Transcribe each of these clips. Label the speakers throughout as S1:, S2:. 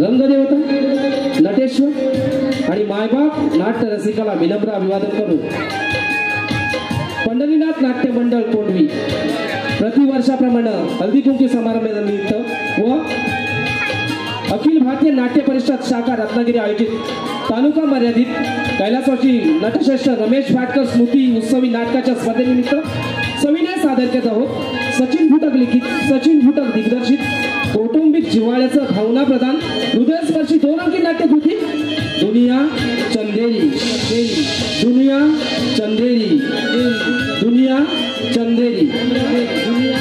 S1: रंगदेवता नटेश्वर आणि मायबाप नाट्य रसिकाला विनम्र अभिवादन करून पंढरीनाथ नाट्य मंडळ कोंढवी प्रतिवर्षाप्रमाणे हल्दी कुंकू समारंभानिमित्त व अखिल भारतीय नाट्य परिषद शाखा रत्नागिरी आयोजित तालुका मर्यादित कैलासवासी नटश्रेष्ठ रमेश भाटकर स्मृती उत्सवी नाटकाच्या स्पर्धेनिमित्त सविनय सादर करत आहोत. सचिन फुटक लिखित, सचिन फुटक दिग्दर्शित कौटुंबिक जिव्हाळ्याचं भावना प्रदान हृदयस्पर्शी 2 अंकी नाट्यकृती दुनिया चंदेरी. दुनिया चंदेरी, दुनिया चंदेरी, दुनिया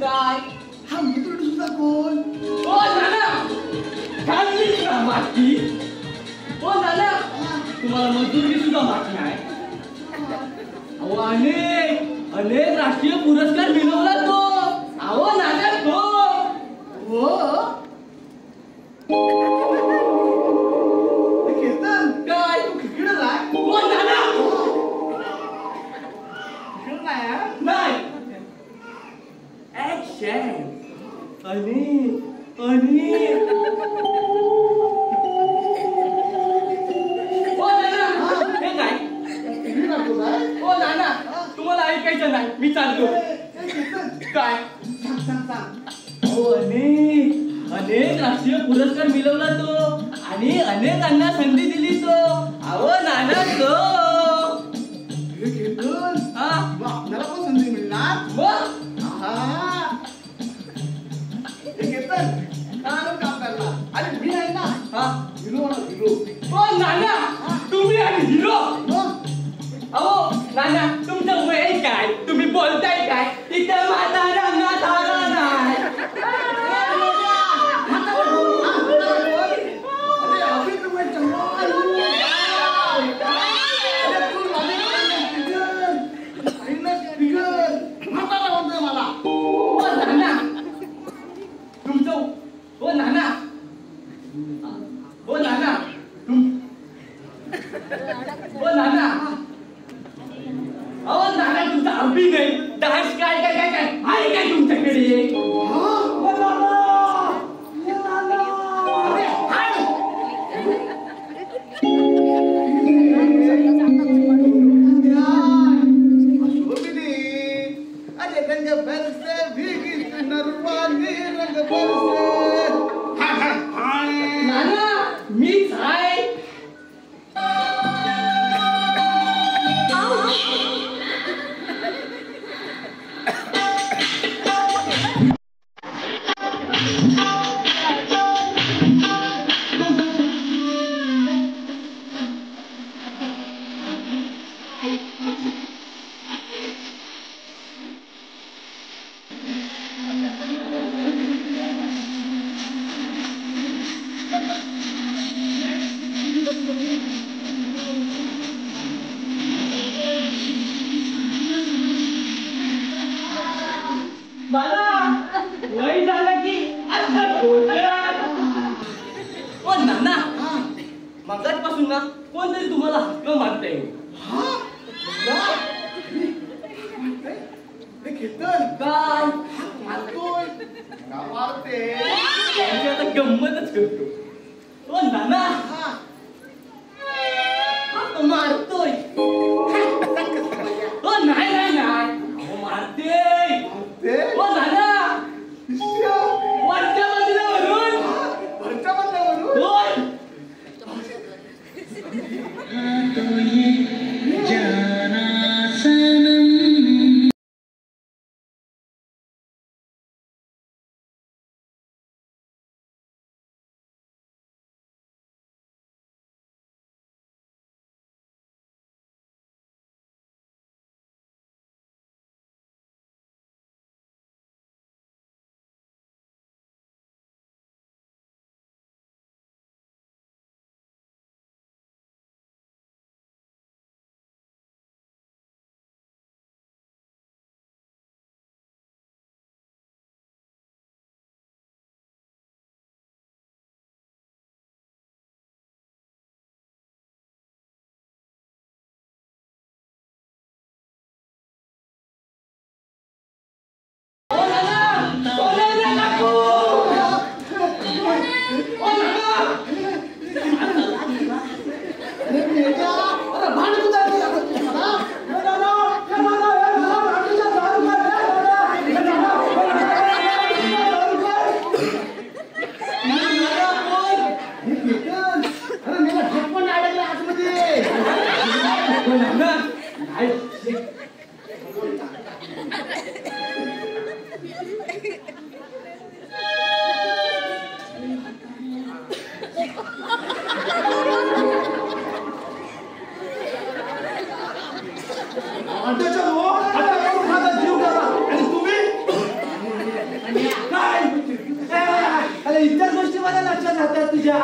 S2: काय हा मित्र सुद्धा कोण? ओ नाना खाल्लीच ना माती. हो नाना, तुम्हाला मजुरी सुद्धा माती आहे. अहो अनेक अनेक राष्ट्रीय पुरस्कार मिळवला तो. अहो नाना तो. हो कीर्तन काय तू खेळ आहे. हो नाना खेळ नाही. ऍक्शन अनेक अनेक. हो नाना हे काय. हो नाना तुम्हाला ऐकायचं नाही मी चालतो. काय हो अनेक अनेक राष्ट्रीय पुरस्कार मिळवला तो आणि अनेकांना संधी दिली तो. अहो नाना तो. हा
S3: आपल्याला पण संधी मिळणार.
S2: मग
S3: काम करणार. अरे मी आहे ना.
S2: हा
S3: हिरो हिरो.
S2: हो नाना तुम्ही आणि हिरो. अहो नाना तुमचं वय काय. तुम्ही बोलताय काय. तिथं म्हातारा थारा नाही.
S3: अरे अभी तुम्हें चंद्र मला.
S2: हो नाना तुमचं. हो नाना. हो नाना हो नाना. अहो नाना तुमचा अभिनय डान्स काय काय काय काय आहे काय तुमच्याकडे.
S3: अरे रंग बरसे भीगी नरवानी रंग बरसे.
S2: नाना मीच आहे. मला वय झालं की आता ओ नाना मगाचपासून ना कोणतरी तुम्हाला हक्क मारतंय.
S3: कीर्तन
S2: काय
S3: मारतोय का मारते.
S2: त्यांची आता गंमतच करतो. ओ नाना हक्क मारतोय. ओ नाही नाही नाही अहो मारते. ओ नाना वरच्या मजल्यावरून.
S3: वरच्या मजल्यावरून.
S2: होय मला लक्षात राहतात तुझ्या.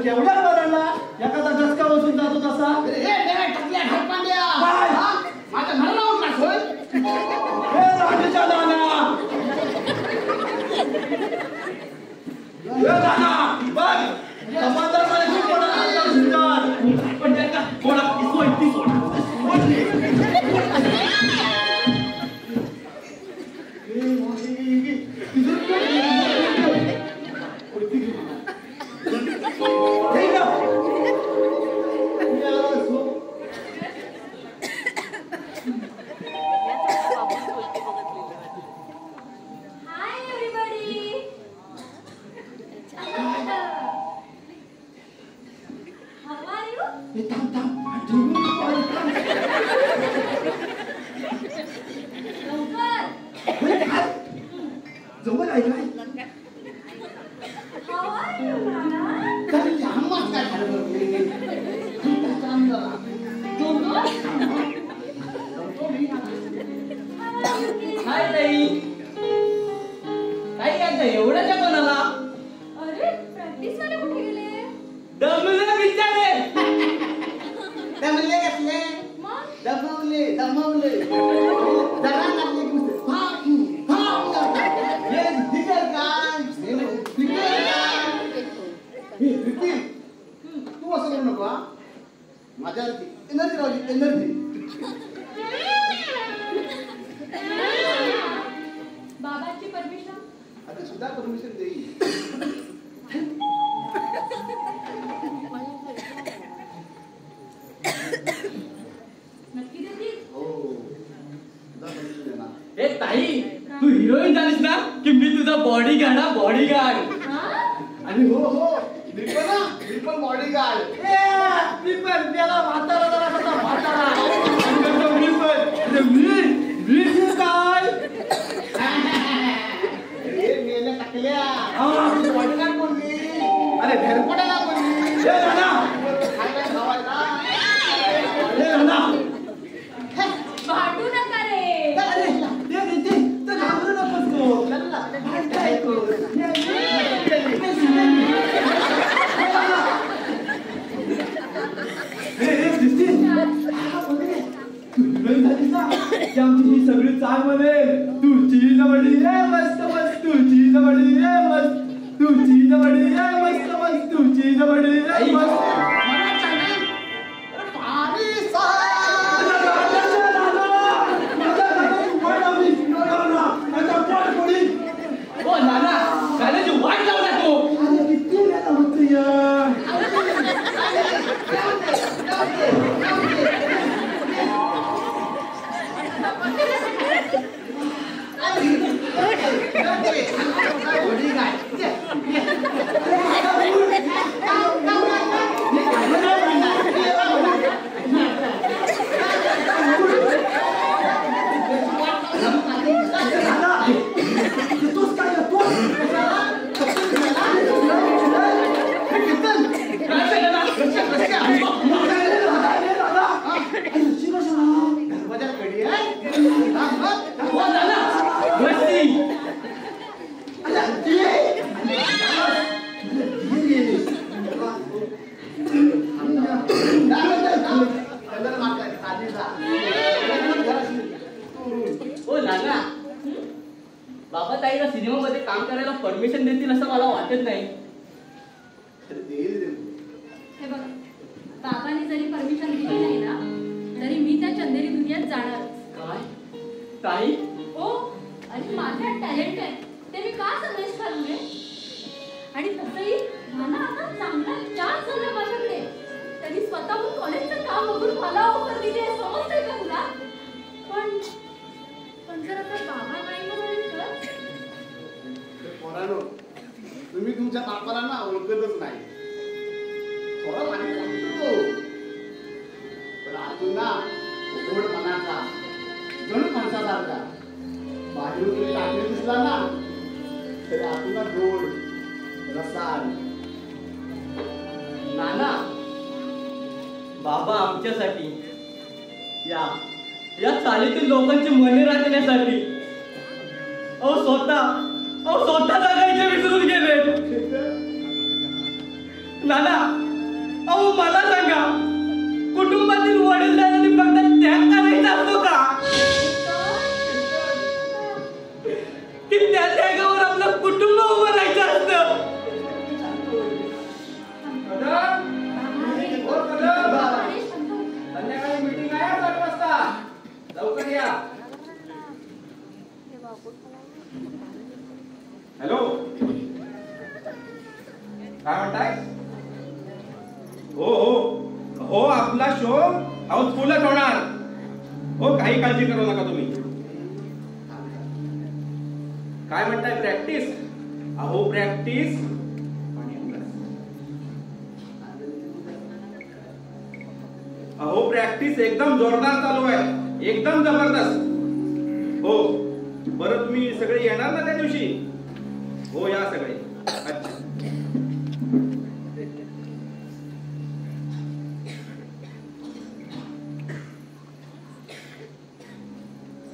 S2: केवढ्या बरडला एखादा डचका बसून जातो तसा. राजूच्या दाना बघ समाजामध्ये खूप मोठा अंतर सुटतात. पण त्यांना कोणा ती सोडा जवळ आहे काय एवढ्याच्या कोणाला दमले विचारे दमले कसले दमवले जरा लागले तू असं करू नको. माझ्या एनर्जी राहू एनर्जी.
S4: बाबांची परमिशन
S3: आता सुद्धा परमिशन देईल.
S4: नक्की देतील.
S2: ए ताई तू हिरोईन झालीस ना की मी तुझा बॉडीगार्ड बॉडीगार्ड.
S3: आणि हो मी पण बॉडीगार्ड.
S2: मी पण त्याला म्हातारा जरा कसा म्हातारा मी पण मी काय
S3: मेल्या टाकल्या बॉडीगार्ड बोलली. अरे घरपडायला बोलली.
S4: भांडू नका रे.
S2: ते घाबरू नकोस आमची ही सगळी चाल म्हणेल. तुझी जवळी मस्त मस्त तुझी जवळी मस्त तुझी जवळी मस्त मस्त तुझी जवळी मस्त. ओ नाना गाण्याची वाट लावू नको. किती वेळा होती बाबाताईला सिनेमामध्ये काम करायला परमिशन देतील असं मला वाटत नाही.
S4: हे बघा, बाबांनी जरी परमिशन दिली नाही ना तरी मी त्या चंदेरी दुनियात जाणार.
S2: काय ताई?
S4: हो, आणि माझ्यात टॅलेंट आहे ते मी का संदेश करू नये. आणि तसंही मला आता चांगला चान्स झाला माझ्याकडे. त्यांनी स्वतःहून कॉलेजचं काम बघून मला ऑफर दिली आहे, समजतंय का तुला? पण जर आता बाबा नाही म्हणाले तर?
S3: पोरांनो, तुम्ही तुमच्या बापाला ना ओळखतच नाही. थोडा मागे लागतो पण अजून ना गोड मनाचा जणू माणसासारखा. बाहेरून तुम्ही टाकले दिसला ना तरी अजून ना गोड रसाळ.
S2: नाना, बाबा आमच्यासाठी या चालीतील लोकांची मने राखण्यासाठी स्वतः जगायचे विसरून गेले. नाना, अहो मला सांगा, कुटुंबातील वडीलधाऱ्यांनी फक्त त्याग करायचा असतो का? की त्या त्यागावर आपलं कुटुंब उभं राहायचं असतं?
S1: संध्याकाळी मीटिंग आहे 8 वाजता, लवकर या. हॅलो, काय म्हणताय? हो हो हो, आपला शो हाऊसफुलच होणार. हो, काही काळजी करू नका तुम्ही. काय म्हणताय, प्रॅक्टिस? अहो प्रॅक्टिस प्रॅक्टिस एकदम जोरदार चालू आहे, एकदम जबरदस्त. हो, बरं तुम्ही सगळे येणार ना त्या दिवशी? हो, या सगळे. अच्छा,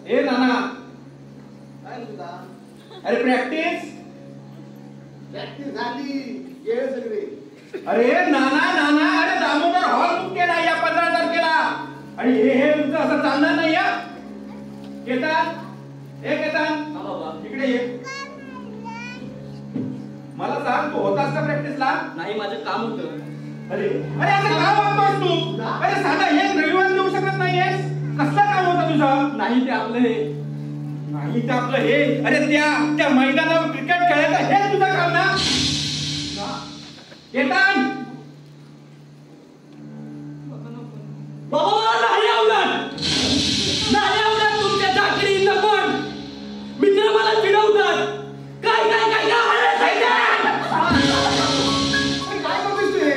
S1: ए नाना,
S3: काय तुझा
S1: अरे प्रॅक्टिस
S3: झाली गेले सगळे.
S1: अरे नाना, अरे दामोदर हॉल बुक केला या 15 तारखेला. आणि हे तुमचं असं चालणार नाही. या केतन,
S2: हा बाबा.
S1: इकडे ये. मला सांग, तू होतास का प्रॅक्टिसला?
S2: नाही, माझं काम होतं.
S1: अरे असं काय वागतोस तू? अरे साधा एक रविवार देऊ शकत नाहीयेस? कसलं काम होतं तुझं?
S2: नाही, ते आपलं हे.
S1: नाही ते आपलं हे. अरे त्या मैदानावर क्रिकेट खेळायचं हे तुझं काम ना? केतन,
S2: बाबा मला नाही आवडत. नाही आवडत तुमच्या चाकरी नकोन. मित्र मला चिडवतात. काय
S3: काय करतोस तू हे?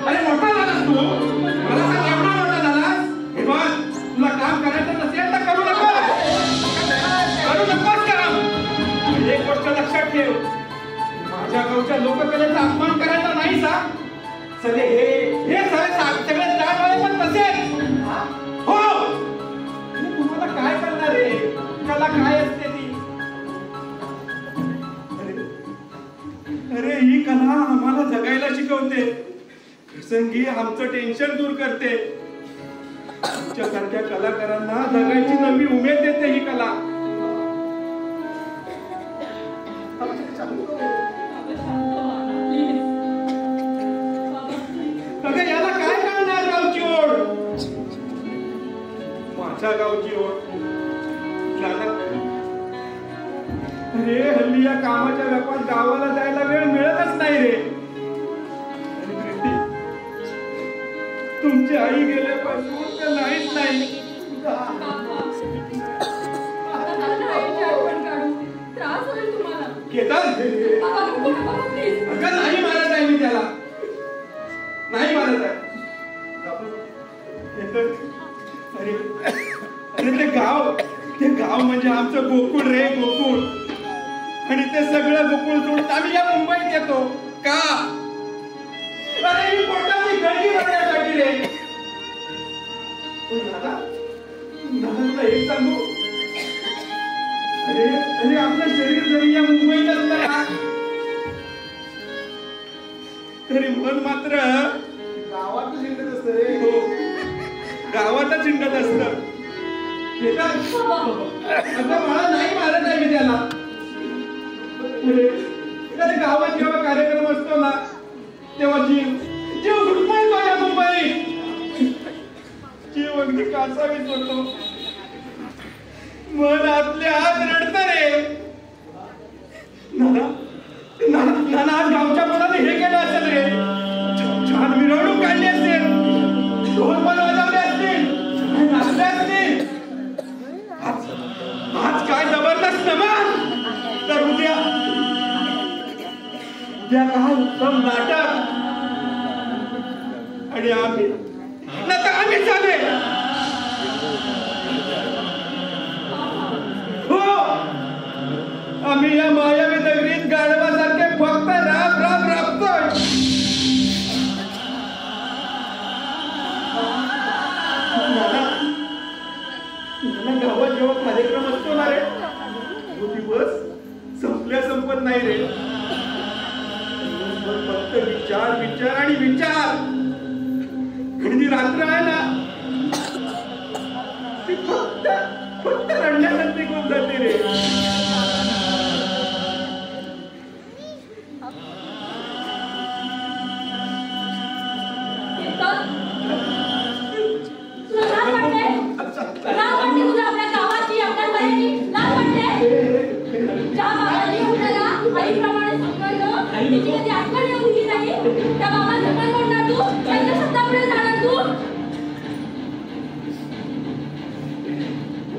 S1: अरे मोठा झालास तू? मला सांग, एवढा मोठा झालास? हे बघ, तुला काम करायचं नसेल तर करू नकोस काम. एक गोष्ट लक्षात ठेव, माझ्या गावच्या लोककलेचा अपमान करायचा नाही. सांग सगळे हे सगळे स्टार्टवाले पण तसेच. हो, तुम्हाला काय करणार आहे? कला काय असते ती? अरे ही कला आम्हाला जगायला शिकवते, प्रसंगी आमचं टेन्शन दूर करते. तुमच्यासारख्या कलाकारांना जगायची नवी उमेद देते ही कला. अगं याला काय करणार गावची ओढ? माझ्या गावची ओढ. अरे हल्ली या कामाच्या व्यापात गावाला जायला वेळ मिळतच नाही रे. तुमची आई गेल्यापासून तर नाहीच नाही. केतन, अगं नाही मारत आहे मी त्याला, नाही मारत आहे. अरे ते गाव म्हणजे आमचं गोकुळ रे, गोकुळ. आणि ते सगळं गोकुळ सोडून आम्ही या मुंबईत येतो का? अरे ही पोटाची गळगी भरण्यासाठी रे. दादा तुला एक सांगू, अरे आपलं शरीर जरी या मुंबईत असलं ना तरी मन मात्र
S3: गावातच येतच असतं रे.
S1: हो.
S5: गावातच चिंडत असतं. अगं मला नाही मारत आहे मी त्याला. अरे गावात जेव्हा कार्यक्रम असतो ना तेव्हा जीव घुटमळतो या मुंबईत. जीव अगदी कासावीस होतो. मन आपल्या हात रडत रे. नाना आज गावच्या मुलाने हे केलं असेल रे. छान मिरवणूक काढली असेल, ढोल पण वाजवले असतील, नाचले असतील. आज काय जबरदस्त नमन. तर उद्या काय उत्तम नाटक. आणि आम्ही चालेल. हो आम्ही या मायावी नगरीत गाढवासारखे फक्त राब राब राबतोय. गावात जेव्हा कार्यक्रम असतो ना रे तो दिवस संपल्या संपत नाही रे. फक्त विचार विचार आणि विचार. आणि ती रात्र आहे ना ती फक्त रडण्यासाठी खूप जाते रे.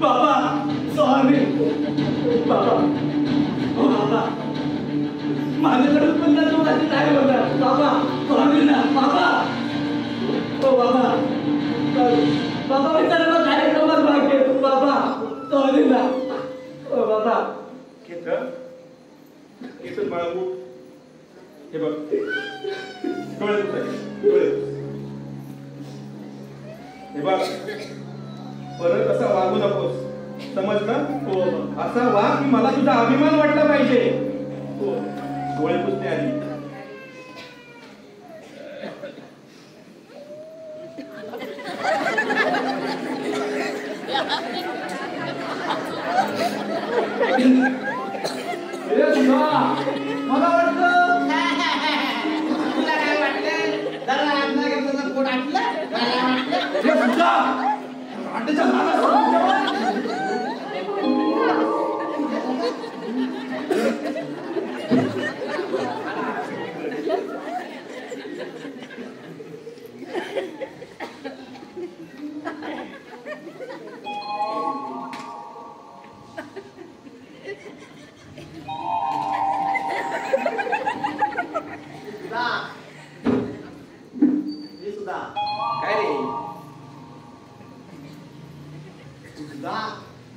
S5: बाबा सॉरी बाबा. हो बाबा माझ्याकडे पण नाही होता बाबा. सॉरी ना बाबा. हो बाबा बाबा विचारायला कार्यक्रमात भाग घेतो बाबा. सॉरी ना. हो बाबा. घेतो बाळा. हे बघ डोळे डोळे. हे बघ परत असा वागू नकोस समजलं. हो असा वाग की मला तुझा अभिमान वाटला पाहिजे. हो डोळे पुसते आधी. मला वाटलं
S3: तुला काय वाटलं? जरा आपला घेतलं पोट आटलं.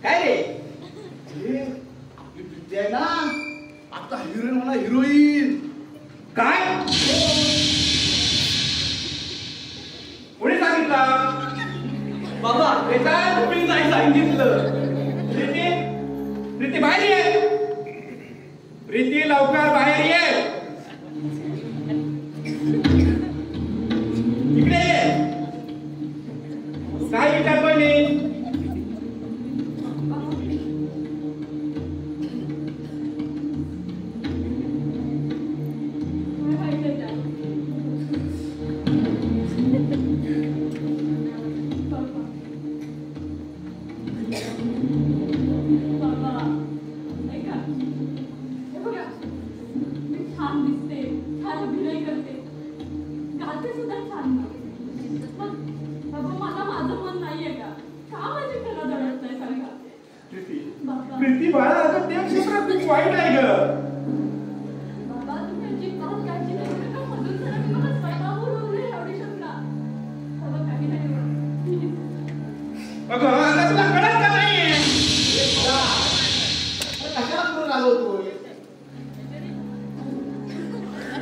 S5: काय रे
S3: आपली प्रीती आहे ना आता हिरोईन म्हणा. हिरोईन
S5: काय कोणी सांगितलं बाबा. तुम्ही नाही सांगितलं. प्रीती बाहेर ये. प्रीती लवकर बाहेर ये. इकडे ये. काय विचारतोय मी. प्रीती बाळा अगं ते क्षेत्र खूप वाईट आहे ग. अगं आता तुला कळत का नाहीये.
S3: कशाला करून आलो तू.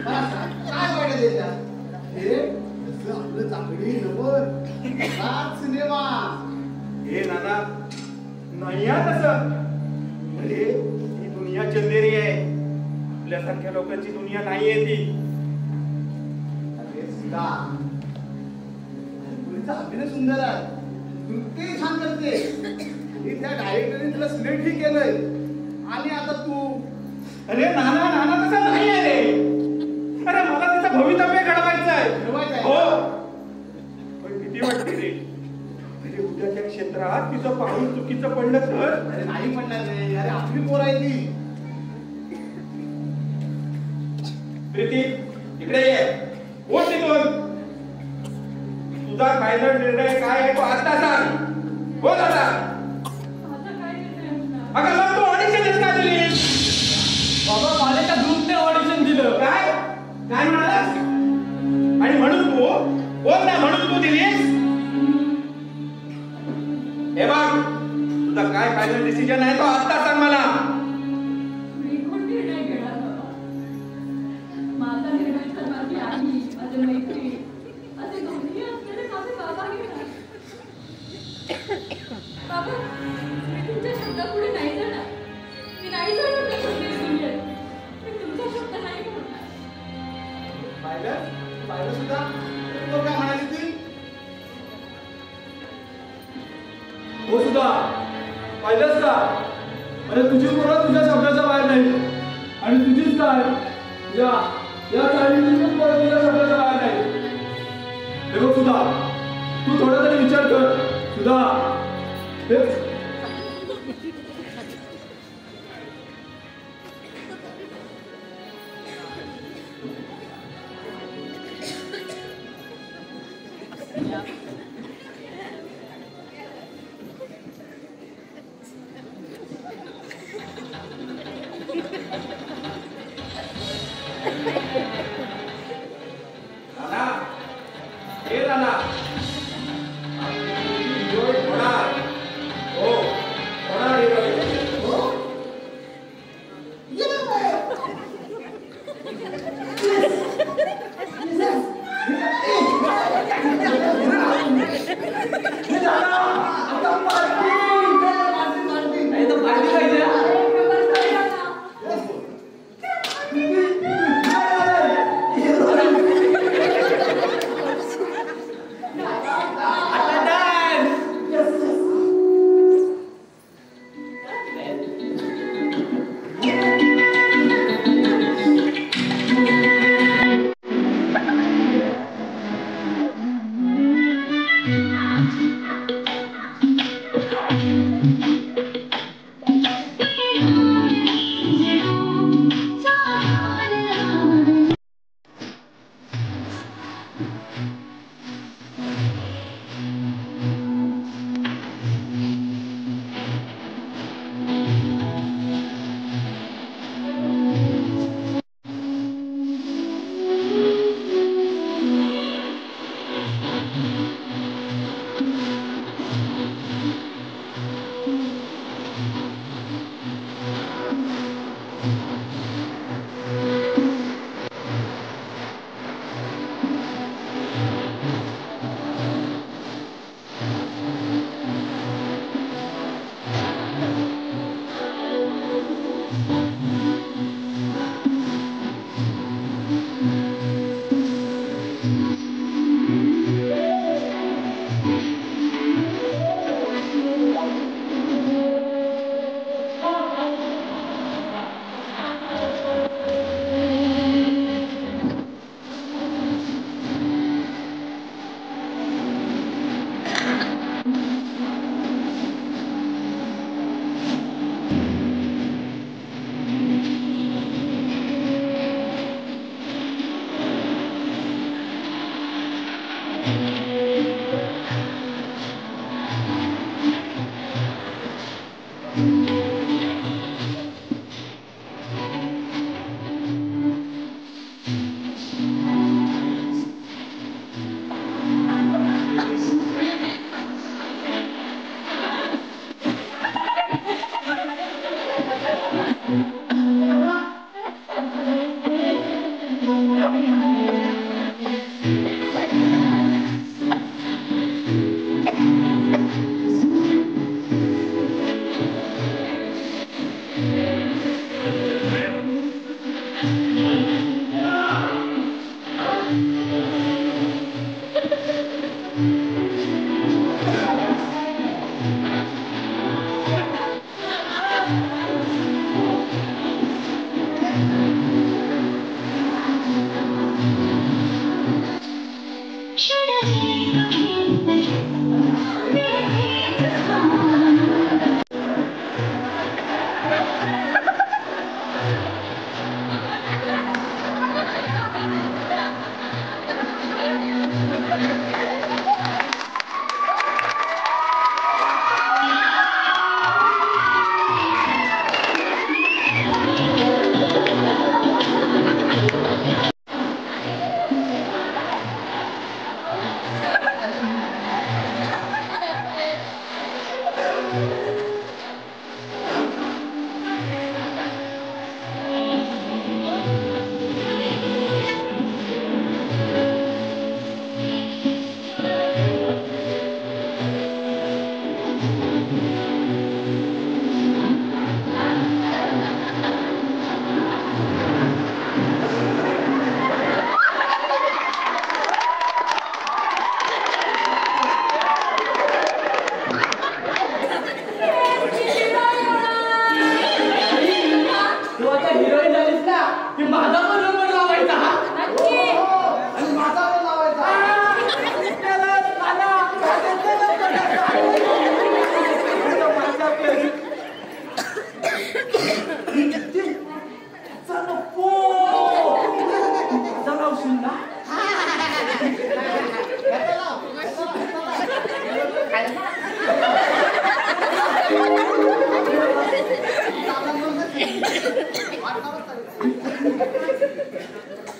S3: काय वाटत त्याच्या आपलं चांगली नवर सिनेमा.
S5: हे नाना नाही तसं. अरे ही दुनिया चंदेरी आहे. आपल्यासारख्या लोकांची दुनिया नाहीये ती.
S3: अरे सीता पुढचा अभिनय सुंदर आहे. नृत्य छान करते आणि त्या डायरेक्टरने तिला सिलेक्टही केलंय. आणि आता तू
S5: अरे नाना नाना तसा नाही आहे रे. अरे मला तिचं भवितव्य घडवायचं आहे.
S3: ठरवायचं आहे.
S5: हो पण भीती वाटते रे. अरे उद्याच्या क्षेत्रात तिचं पाऊल चुकीचं पडलं तर.
S3: अरे नाही म्हणणार रे. अरे आपली पोर आहे ती.
S5: प्रीती इकडे ये. कोण तिथून? तुझा फायनल निर्णय काय आहे तो आता सांग. बोल आता.
S4: आता काय निर्णय असणार?
S5: अगं मग तू ऑडिशनच का दिलीस?
S2: बाबा माझ्या ग्रुपने ऑडिशन दिलं.
S5: काय काय म्हणालास? आणि म्हणून तू बोल ना म्हणून तू दिलीस? हे बघ तुझा काय फायनल डिसिजन आहे तो आता सांग मला.
S4: मी कोण निर्णय घेणार बाबा? माझा निर्णय तर माझी आई, माझी मैत्रीण असे दोन्ही असलेले माझे बाबा घेणार. बाबा मी तुमच्या शब्दापुढे नाही जाणार. मी नाही जाणार त्या दुनियेत. मी तुमचा शब्द नाही बोलणार.
S3: पाहिलं सुद्धा तो काय म्हणाली ती.
S2: हो सुद्धा पाहिलंच का? अरे तुझी पोरं तुझ्या शब्दाच्या बाहेर नाही आणि तुझीच काय या चाळीची पण पोरं तुझ्या शब्दाच्या बाहेर नाही. हे बघ सुद्धा तू थोडा तरी विचार कर सुद्धा. हेच
S5: दादा हे दादा होणार. हो होणार हे बघ.
S3: हो?
S2: नाही तर पाहिली पाहिजे.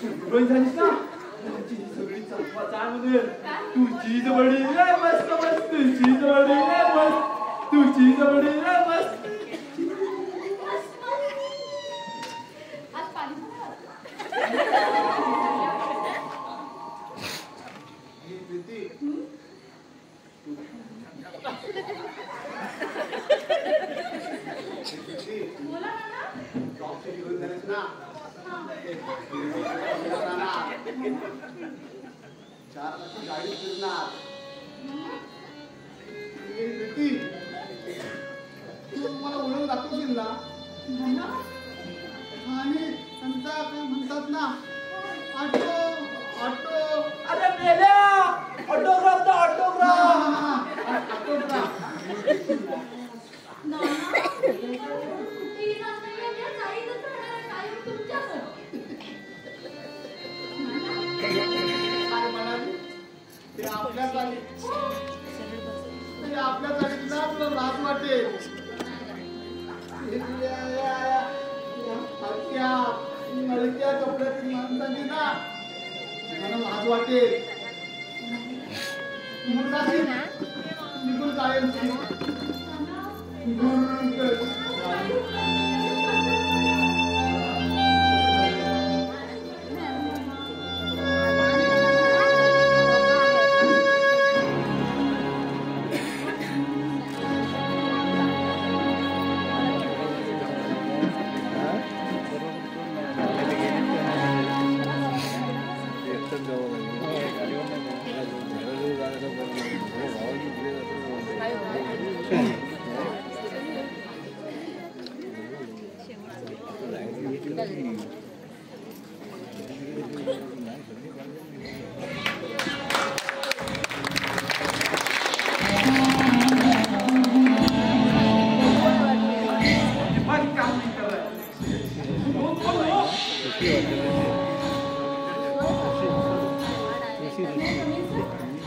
S5: हिरोईन झालीस ना तुझी सगळी चकवा चाल म्हणेल तुझी जवळ मस्त मस्त तुझी जवळ मस्त तुझी जवळ मस्त
S4: आज पाणी बोला ना.
S3: गाडी फिरणार तू मला ओळख दाखवशील ना आणि त्यांचा काय म्हणतात ना ऑटो ऑटो
S5: अरे मेल्या ऑटोग्राफ दा ऑटोग्राफ
S3: ते आपल्या जागेला तुला लाज वाटेल हलक्या कपड्यातील माणसांची ना मला लाज वाटेल निघून जाईल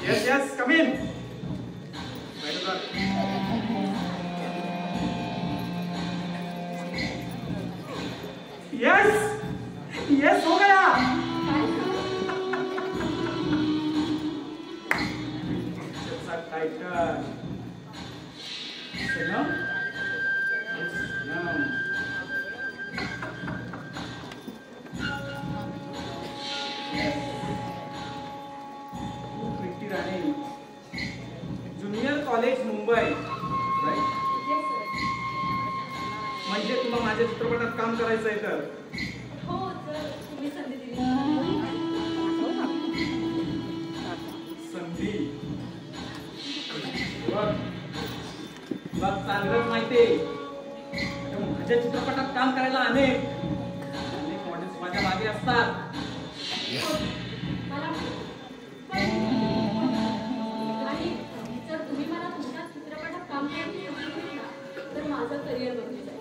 S5: Yes, yes, come in. Yes, yes, हो गया. Title. Sanam. Sanam. Junior college Mumbai म्हणजे तुला माझ्या चित्रपटात काम करायचं आहे तर
S4: हो जर तुम्ही संधी दिली
S5: संधी तुला चांगलंच माहितीये माझ्या चित्रपटात काम करायला अनेक मॉडेल्स माझ्या मागे असतात
S4: आणि जर तुम्ही मला तुमच्या चित्रपटात काम करायला तर माझं करिअर बनून जाईल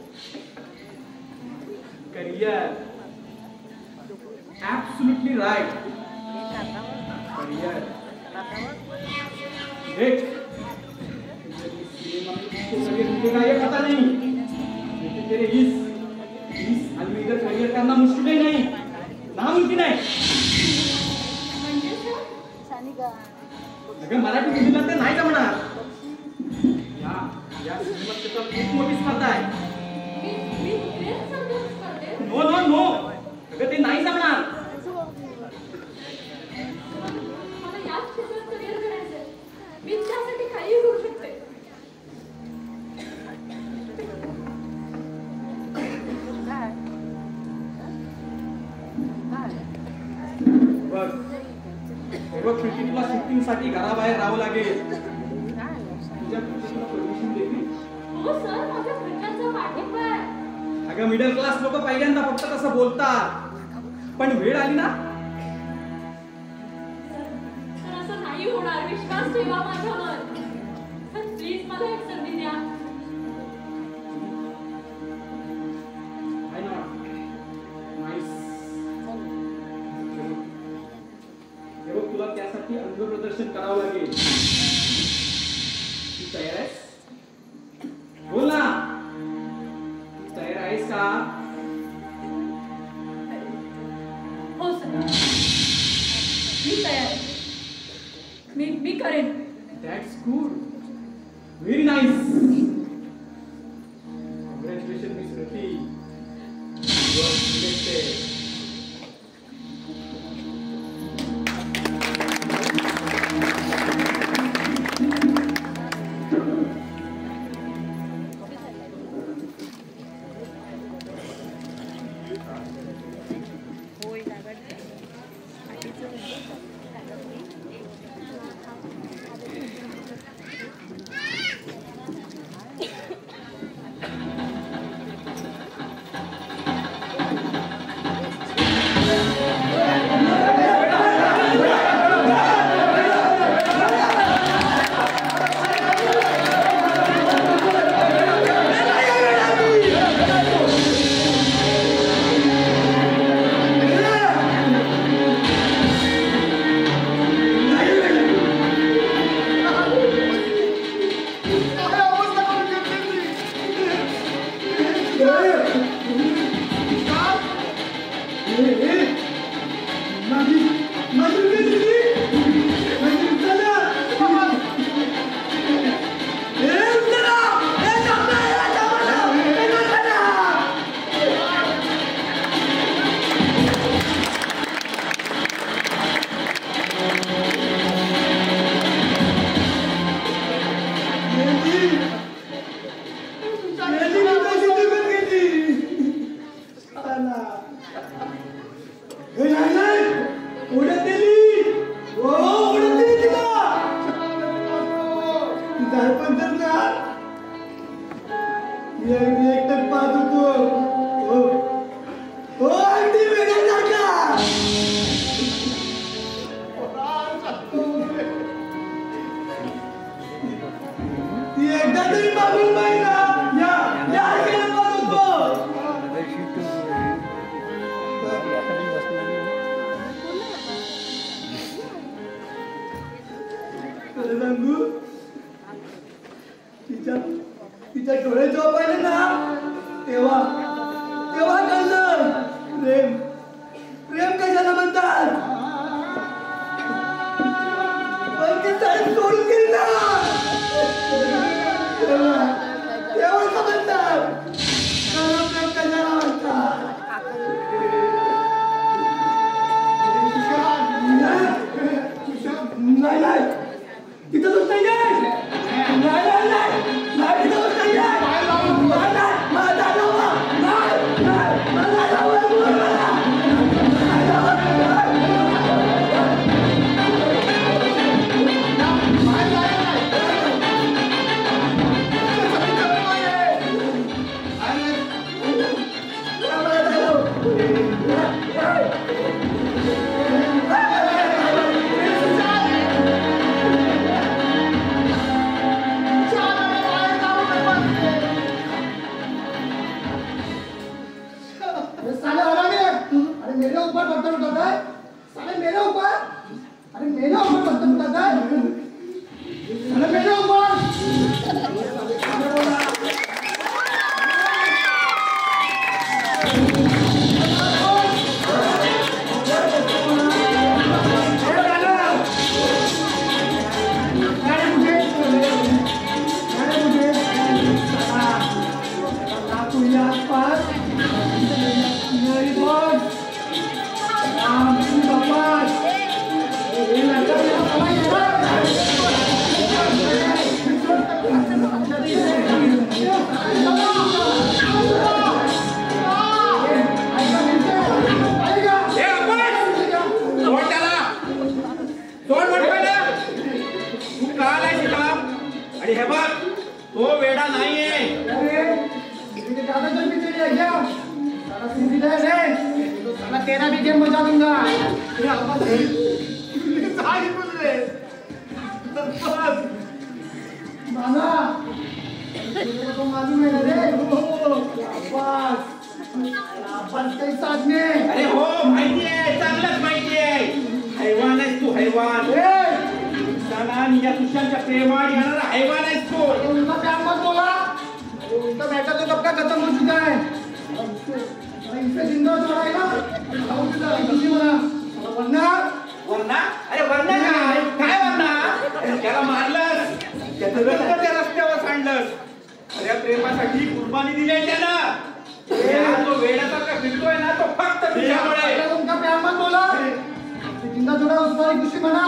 S5: करिअर ऍब्सोल्युटली राइट करिअर देख ये पता नहीं लेकिन तेरे इस हाल में इधर करियर करना मुश्किल ही नहीं नामुमकिन है
S4: म्हणजे
S5: अगं मराठी फिल्मला ते नाही जमणार या सिनेमात त्याचा खूप मोठी स्पर्धा आहे
S4: मी प्रेम संघर्ष करते
S5: नो नो नो अगं ते नाही जमणार
S4: मला याच क्षेत्रात करिअर करायचंय मी त्यासाठी काही करू शकते
S5: बघ प्रीती तुला शूटिंग साठी घराबाहेर राहावं लागेल तुझ्या प्रीतीला परमिशन देतील
S4: हो सर माझ्या घरच्यांचा पाठिंबा आहे
S5: अगं मिडल क्लास लोक पहिल्यांदा फक्त तसं बोलतात पण वेळ आली ना
S4: तर असं नाही होणार विश्वास ठेवा माझ्यावर सर प्लीज मला एक संधी द्या
S5: आहे ना नाईस तुला त्यासाठी अंगप्रदर्शन करावं लागेल तू तयार आहेस बोल ना तू तयार आहेस का
S4: मी करेन.
S2: That's good, very nice. Congratulation miss Rati, you are selected.
S3: तिच्या डोळे जेव्हा पाहिले ना तेव्हा तेव्हा कळलं प्रेम प्रेम कशाला म्हणतात. पण ती साडी सोडून गेली ना तेव्हा समजतात खरं प्रेम कशाला म्हणतात. नाही नाही तिथं तू नाही तेरा भी गेम बजा दूंगा. नाना तो मालूम है ना रे आपण काही साधने.
S5: अरे हो माहिती आहे, चांगलंच माहिती आहे. हैवान आहेस तू, हैवान. या सुशांतच्या प्रेमात येणारा हैवान आहेस तू.
S3: उनका प्यार मत बोला, उनका बेटा तो कब का खत्म हो चुका है. इसे जिंदा छोड़ा है ना वरना
S5: वरना. अरे वरना काय वरना. सगळं त्या रस्त्यावर सांडलंस. अरे प्रेमासाठी कुर्बानी दिली आहे त्यानं. तो वेड्यासारखा फिरतोय ना तो फक्त तुझ्यामुळे.
S3: तुमका प्रेमात बोला जिंदा जुडा उसवारी खुशी म्हणा.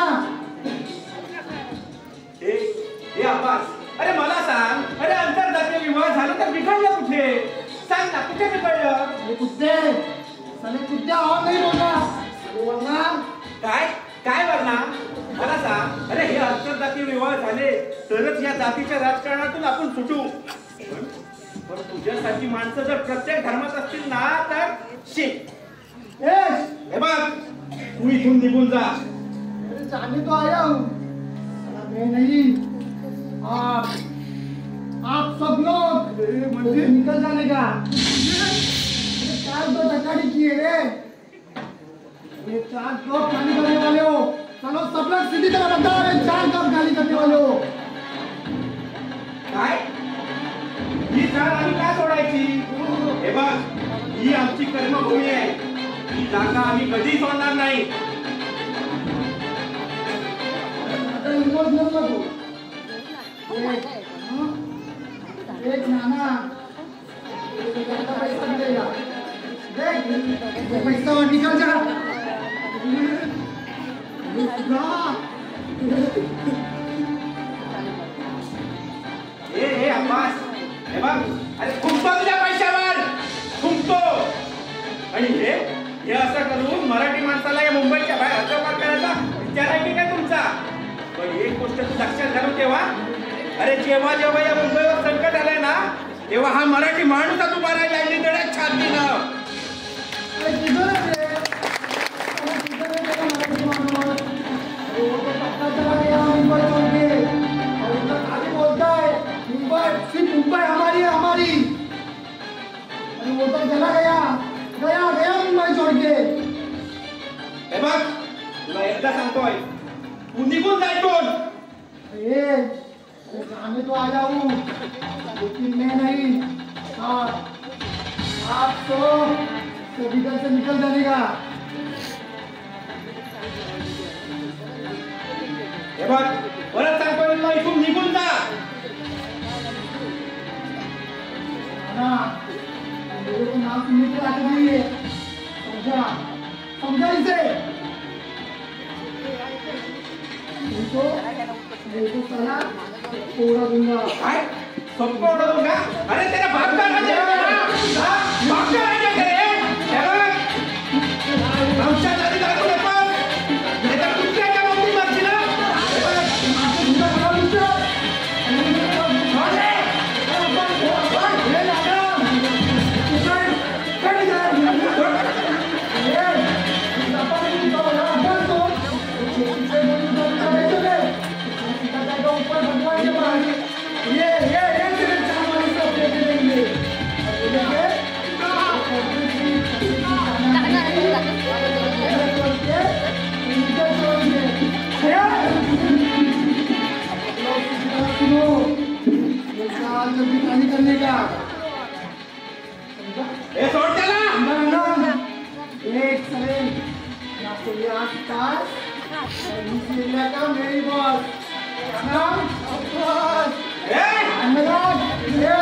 S5: हे अब्बास, अरे मला सांग, अरे आंतरजातीय विवाह झाला तर बिघडलं कुठे? सांग ना, कुठे बिघडलं?
S3: अरे कुत्ते साले कुत्ते और नहीं बोलना वरना
S5: काय काय वरना? मला सांग, अरे हे आंतरजातीय विवाह झाले तरच या जातीच्या राजकारणातून आपण सुटू. पण तुझ्यासारखी माणसं जर प्रत्येक धर्मात असतील ना तर शे. हे बघ, तू इथून निघून जा.
S3: अरे जाने तो आया हूँ मैं नहीं आप सब लोग मुझे निकल जाने का. चार दो टकाड़ी किए रे. ये चार कप खाली करने वाले हो. चलो सब लोग सीधी तरह बताओ ये चार कप खाली करने वाले हो.
S5: काय ही जाण आम्ही का सोडायची? हे बघ, ही आमची कर्मभूमी आहे. ही जागा आम्ही कधी सोडणार नाही.
S3: इमोशनल नको. एक नाना पैसा मिलेगा. देख पैसा और निकल जा.
S5: हे अब्बास, हे बघ, अरे खुंपतो तुझ्या पैशावर, खुंपतो. आणि हे असं करून मराठी माणसाला या मुंबईच्या बाहेर हद्दपार करायचा विचार आहे की काय तुमचा? पण एक गोष्ट तू लक्षात घालून ठेवा, अरे जेव्हा जेव्हा या मुंबईवर संकट आलंय ना तेव्हा हा मराठी माणूसच उभा राहिला आहे निधड्यात छातीनं.
S3: अरे किधर है रे? अरे किधर है तेरा मराठी माणूस? अरे वो तो पक्का चला गया मुंबई छोड़ के. और इतना खाली बोलता है मुंबई, सिर्फ मुंबई हमारी है हमारी. अरे वो तो चला गया गया गया मुंबई छोड़ के.
S5: हे बघ, तुला एकदा सांगतोय, तू निघून जाय कोण.
S3: अरे जाने तो आया हूँ लेकिन मैं नहीं. हाँ आप तो सभी घर से निकल जाने का.
S5: हे बघ, परत सांगतोय तुला, इथून निघून जा.
S3: ना मेरे को नाम सुनने की आदत नहीं है. समझा समझा इसे. मेरे को साला तोड़ा दूंगा.
S5: काय सबको उडा दूंगा? अरे तेरा बाप का राज्य है ना? बाप का राज्य है रे? आमच्या दारी दारू नको. नाहीतर कुत्र्याच्या बाबतीत मारशील ना?
S3: करने का
S5: हे सोड त्याला.
S3: एक सेकंड आपके आसपास इस एरिया का मेरी बॉस नाम अब्बास.
S5: ए
S3: अनुराग ये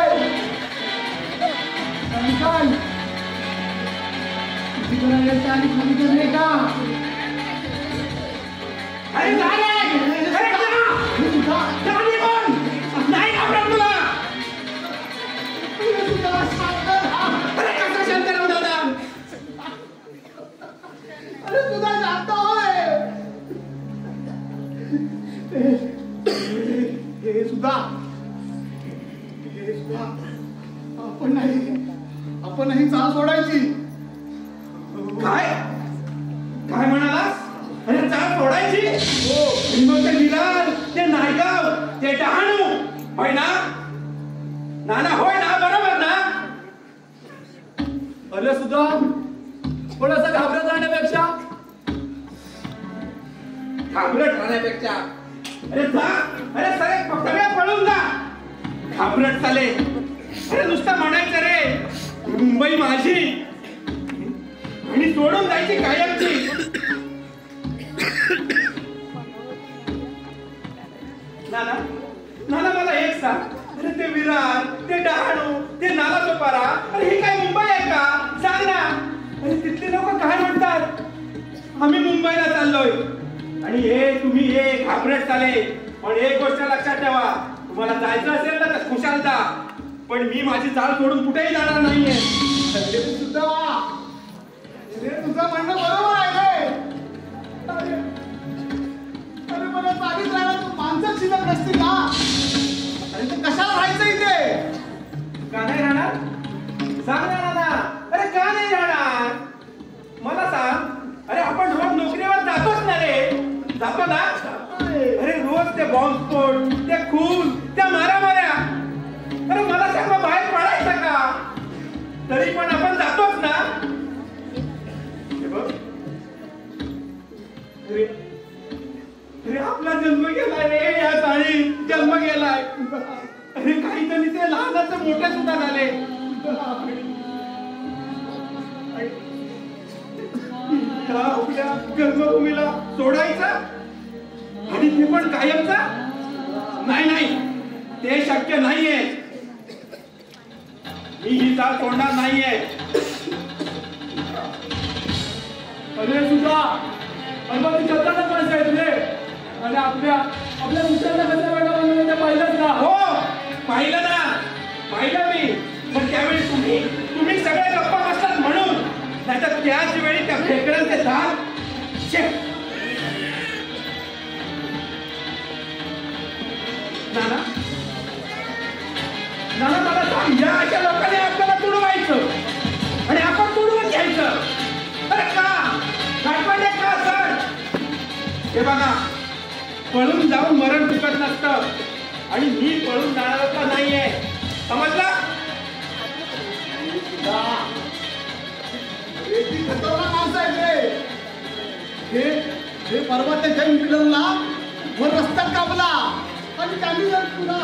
S3: अंकल किसी तरह ये चाली खाली करने का.
S5: अरे जा रे. अरे जा. जा निघून. नाही घाबरत तुला. अरे कसा शांत राहू दादा.
S3: अरे तुझा जानता होय. हे सुद्धा आपण नाही चाल सोडायची.
S5: काय काय म्हणालास? अरे चाल सोडायची? हो. मग ते मिलाल, ते नायगाव, ते डहाणू होय ना? नाना होय ना? बरोबर ना?
S2: अरे सुद्धा थोडंसं घाबरत राहण्यापेक्षा
S5: घाबरट राहण्यापेक्षा अरे जा. अरे सगळे सगळे पळून जा. घाबरट चाले. अरे नुसतं म्हणायचं रे मुंबई माझी आणि सोडून जायची कायमची. नाना नाना मला एक सांग, अरे ते विरार, ते डहाणू, ते नालासोपारा, अरे ही काय मुंबई आहे का? सांग ना. अरे तिथले लोक काय म्हणतात? आम्ही मुंबईला चाललोय. आणि हे तुम्ही हे घाबरट चाले. पण एक गोष्ट लक्षात ठेवा, तुम्हाला जायचं असेल ना तर खुशाल जा, पण मी माझी चाल सोडून कुठेही जाणार नाहीये.
S3: सुद्धा तुझं म्हणणं बरोबर आहे रे. अरे मला जागीच राहणार, तू माणसं शिल्लक नसतील ना. अरे तू कशाला राहायचं इथे?
S5: का नाही राहणार? सांग ना नाना. अरे का नाही राहणार मला सांग. अरे आपण रोज नोकरीवर जातोच ना रे. जातो ना. अरे रोज ते बॉम्बस्फोट, ते खून, त्या मारामाऱ्या. अरे मला सांग मग बाहेर पडायचं का? तरी पण आपण जातोच ना. हे बघ, अरे आपला जन्म गेलाय रे या चाळी. जन्म गेलाय. अरे काहीतरी ते लहानाचे मोठे सुद्धा झाले. आपल्या कर्मभूमीला सोडायचा आणि ते पण कायमचा? नाही नाही, ते शक्य नाहीये. मी ही चाल सोडणार नाहीये.
S2: अरे सुद्धा अनुभवी चौथ्याला माणसं आहेत रे. आणि आपल्या दुसऱ्यांना कसं वेळा बनवलं ते पाहिलंच ना.
S5: हो पाहिलं ना, पाहिलं मी. पण त्यावेळी तुम्ही सगळे गप्पा बसलात म्हणून. नाहीतर त्याच वेळी त्या खेकड्यांचे दात. नाना नाना मला सांग, या अशा लोकांनी आपल्याला तुडवायचं आणि आपण तुडवून घ्यायचं. अरे का? घाटपाडे का सर? हे बघा, पळून जाऊन मरण चुकत नसतं. आणि मी पळून जाणारच नाहीये. समजला?
S3: खतरनाक माणसं आहेत रे. हे परवा त्या जैन मिलनला वर रस्त्यात कापला आणि त्यांनी जर तुला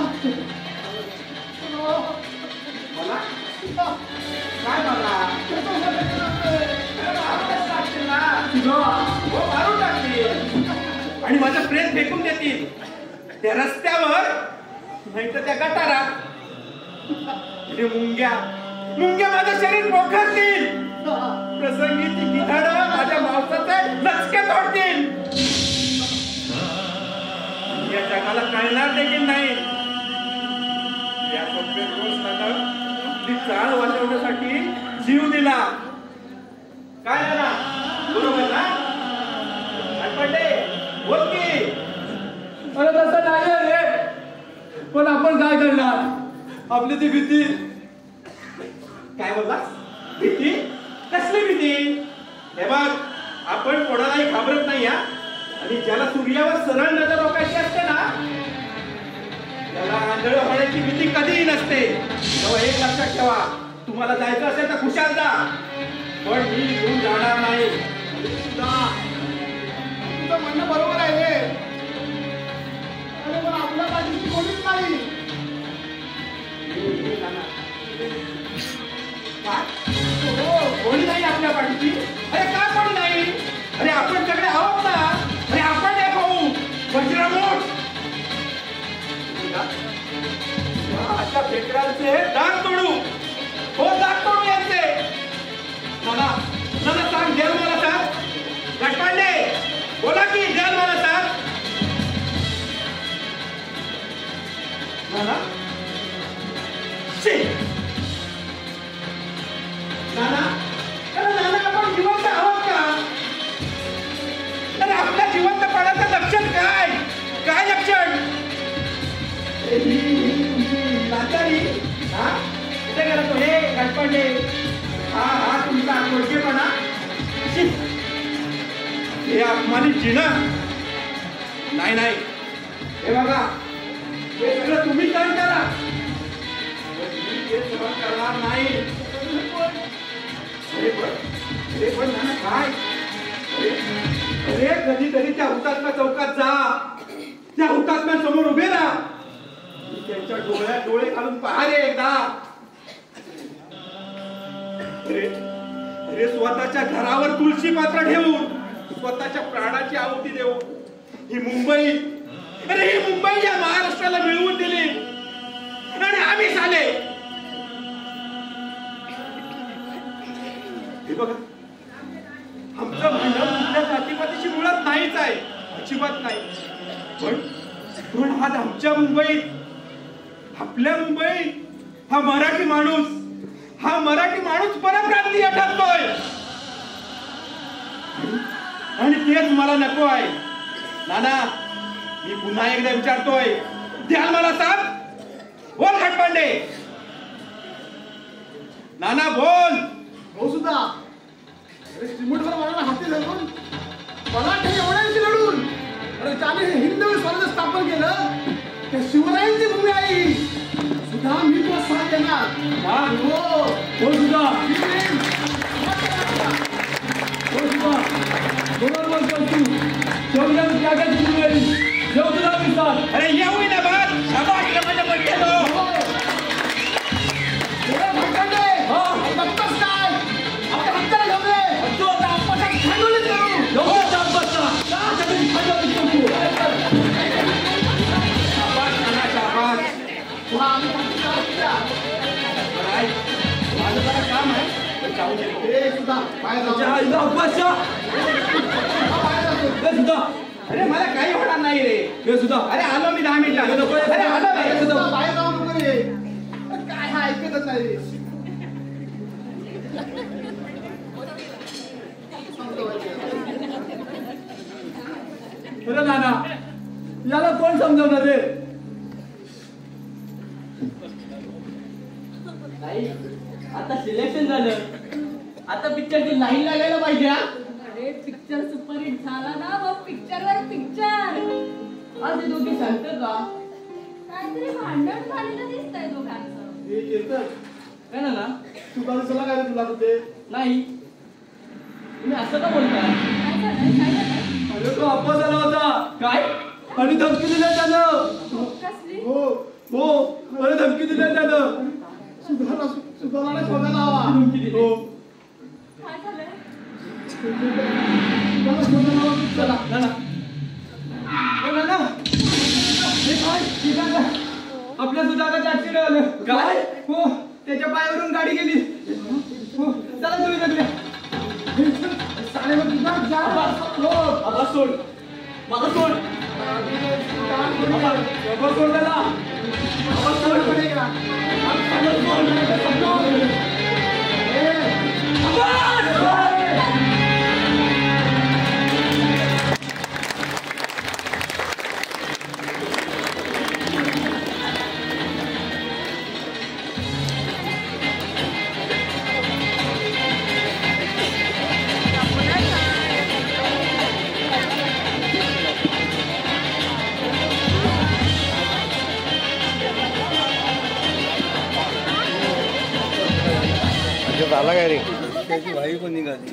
S5: मला काय मला मारून टाकतील आणि माझं प्रेम फेकून देतील त्या रस्त्यावर, नाही तर त्या गटारात. मुंग्या मुंग्या माझं शरीर पोखरतील. प्रसंगी ती गिधाडं माझ्या मांसाचे लचके तोडतील. या जगाला कळणार देखील नाही. या सोपे रोज ती चाळ वाचवण्यासाठी जीव दिला. काय झाला? बरोबर ना? आठवडे बोल की.
S2: अरे तसं नाही रे. पण आपण काय करणार? आपली ती भीती.
S5: काय बोललास? भीती? कसली भीती? हे बघ, आपण कोणालाही घाबरत नाही हा. आणि ज्याला सूर्यावर सरळ नजर रोखायची असते ना, त्याला आंधळ होण्याची भीती कधीही नसते. तेव्हा एक लक्षात ठेवा, तुम्हाला जायचं असेल तर खुशाल जा, पण मी घेऊन जाणार नाही.
S3: तुझं म्हणणं बरोबर आहे रे. अरे पण आपल्या पाठीशी कोणीच नाही.
S5: कोणी नाही आपल्या पाठीशी? अरे का कोणी नाही? अरे आपण सगळे आहोत ना. अरे आपण एक होऊ. वज्रमूठ अशा खेकड्यांचे दात तोडू. हो, दात तोडू यांचे. नाना नाना सांग, द्याल मला सांग. घाटपांडे बोला की, द्याल मला सांग. नाना नाना, अरे नाना आपण जिवंत आहोत का? अरे आपल्या जिवंतपणाचं लक्षण काय? काय लक्षण? नाचारी हा कुठे गेला तो? हे घाटपांडे, हा तुमचा मोठेपणा. हे अपमानित जिणं. नाही नाही, हे बघा, हे सगळं तुम्ही सहन करा. हे सहन करणार नाही. अरे पण नाना काय? अरे कधीतरी त्या हुतात्मा चौकात जा. त्या हुतात्म्या समोर उभे राहा. त्यांच्या डोळ्यात डोळे घालून पहा रे एकदा. अरे स्वतःच्या घरावर तुळशी पात्र ठेवून स्वतःच्या प्राणाची आहुती देऊन ही मुंबई अरे ही मुंबई या महाराष्ट्राला मिळवून दिली आणि आम्ही झाले. हे बघा, आमचं भांडण कुठल्या जातीपातीशी मुळात नाहीच आहे, अजिबात नाही. पण आज आमच्या मुंबईत, आपल्या मुंबईत हा मराठी माणूस परप्रांतीय ठरतोय आणि तेच मला नको आहे. नाना, मी पुन्हा एकदा विचारतोय, द्याल मला साथ? बोल खटपांडे. नाना बोल.
S3: हो सुद्धा अरे चिमूटभर मला हाती धरून मराठी एवढ्यांशी लढून अरे त्याने हे हिंदवी स्वराज्य स्थापन केलं. त्या शिवरायांची भूमी आहे सुद्धा. मी तुला साथ देणार. हो सुद्धा बरोबर तू शौर्याची जागाची भूमी आहे. जेव तुला विचार.
S5: अरे येऊ ना बात शाबास माझ्या पडलेलो. काम आहे. अरे मला काही होणार नाही रे सुद्धा. अरे आलो मी 10 मिनिटात. अरे आलो
S3: बाहेर जाऊ नको रे. काय हा ऐकतच नाही रे. नाना याला कोण समजवणार रे.
S2: आता सिलेक्शन झालं, आता पिक्चरची लाईन लागायला पाहिजे.
S4: अरे पिक्चर सुपरहिट झाला ना, मग पिक्चरवर पिक्चर.
S2: आज हे दोघी सांगतात का?
S4: काहीतरी भांडण झालेलं दिसतंय दोघांचं.
S3: हे येतं
S2: काय ना
S3: तू बाजूला काय तुला कुठे
S2: नाही, तुम्ही असं का बोलता?
S4: काय झालं?
S3: अरे तो अपवास आला होता.
S2: काय?
S3: आणि धमकी दिल्या त्यानं.
S4: कसली?
S3: हो अरे धमकी दिल्या त्यानं. सुधारला शोधायला हवा. हो
S4: काय झालंय?
S2: चला नाना.
S3: नाना हे काय ठीक आहे. आपल्या सुधाराचं ऍक्सिडेंट आलं.
S2: काय?
S3: हो त्याच्या पायावरून गाडी गेली. हो चला तुम्ही सगळे.
S2: आवाज सोड, मला सोड.
S3: आवाज सोड त्याला. आवाज सोड पडेगा. आवाज सोड.
S5: झाला काय रे.
S3: त्याची भाई पण निघाली.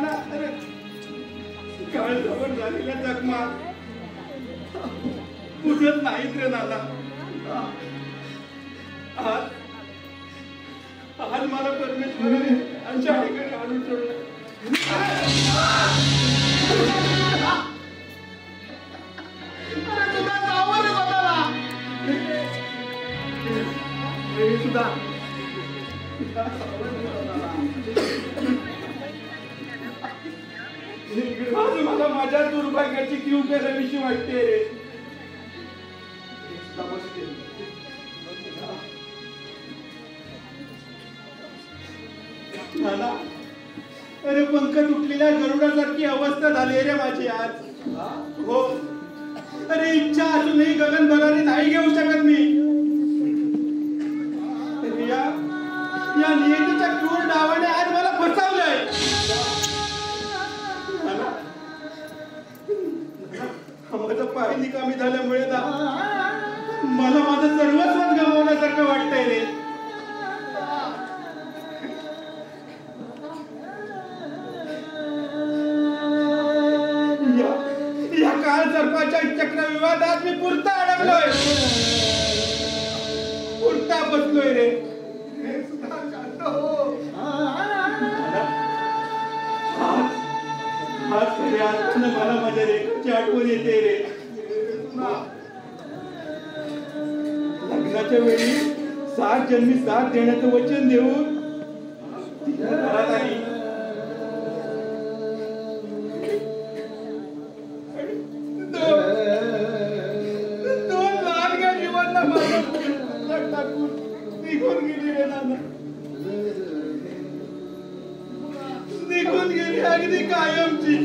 S5: नाना अरे काळजावर झालेल्या जखमा बुजत नाहीत रे नाना. आज मला परमेश्वराने आमच्या आईकडे आणून सोडलं. सुद्धा आज मला माझ्या दुर्भाग्याची क्यू करावीशी वाटते रे. नाना अरे पंख तुटलेल्या गरुडासारखी अवस्था झाली रे माझी आज. हो अरे इच्छा असूनही गगन भरारी नाही घेऊ शकत मी. या नियतीच्या क्रूर डावाने आज मला फसवलंय. माझा पाय निकामी झाल्यामुळे ना मला माझं सर्वस्व गमावण्यासारखं वाटतंय रे. या काळ सर्पाच्या चक्रविवादात मी पुरता अडकलोय. पुरता बसलोय रे. आज खऱ्या अर्थानं मला माझ्या रेखाची आठवण येते रे. लग्नाच्या वेळी 7 जन्मी 7 देण्याचं वचन देऊन घरात आली. दोन लहानग्या जीवांना माझ्या टाकून निघून गेली रे नाना. निघून गेली अगदी कायमची.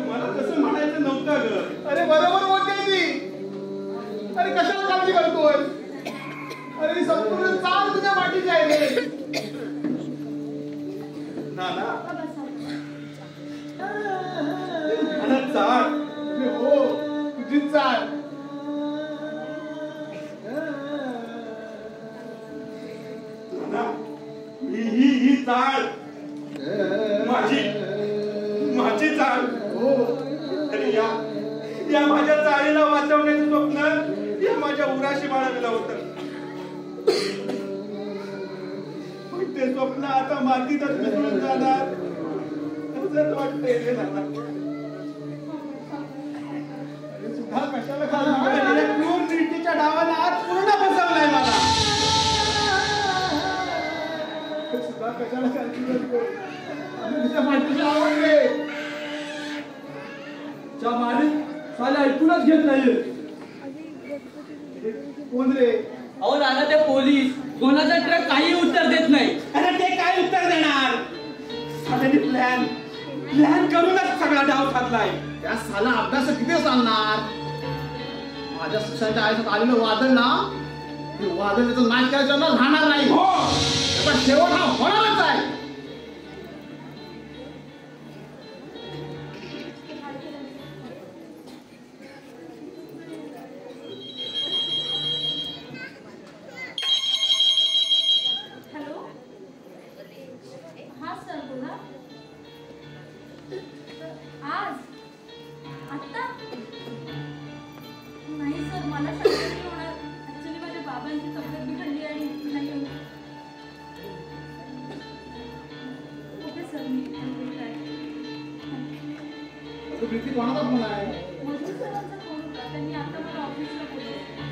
S5: मला तसं म्हणायचं नव्हतं ग. अरे बरोबर बोलते ती. अरे कशाला काळजी करतोय. अरे संपूर्ण चाल तुझ्या पाठीची आहे रे. नाना चाल हो तुझी चाल. ही चाल माझी चाल. हो अरे या माझ्या चाळीला वाचवण्याचं स्वप्न या माझ्या उराशी बाळगलं होतं. ते स्वप्न आता मातीतच मिसळून जाणार असंच वाटतंय रे नाना. सुद्धा कशाला क्रूर नीतीच्या डावाने आज पूर्ण फसवलाय मला. सुद्धा कशाला आवडले
S2: साला ऐकूनच घेत नाही.
S5: कोण रे.
S2: अहो नाना ते पोलीस कोणाचा ट्रक काही उत्तर देत नाही.
S5: अरे ते काय उत्तर देणार. प्लॅन करूनच सगळा डाव साधलाय.
S3: त्या साला अभ्यास किती चालणार. माझ्या शिक्षणाच्या आयुष्यात आलेलं वादळ ना ते वादळ त्याचं नाश करायचं राहणार नाही.
S5: हो
S3: त्याचा शेवट हा होणारच आहे.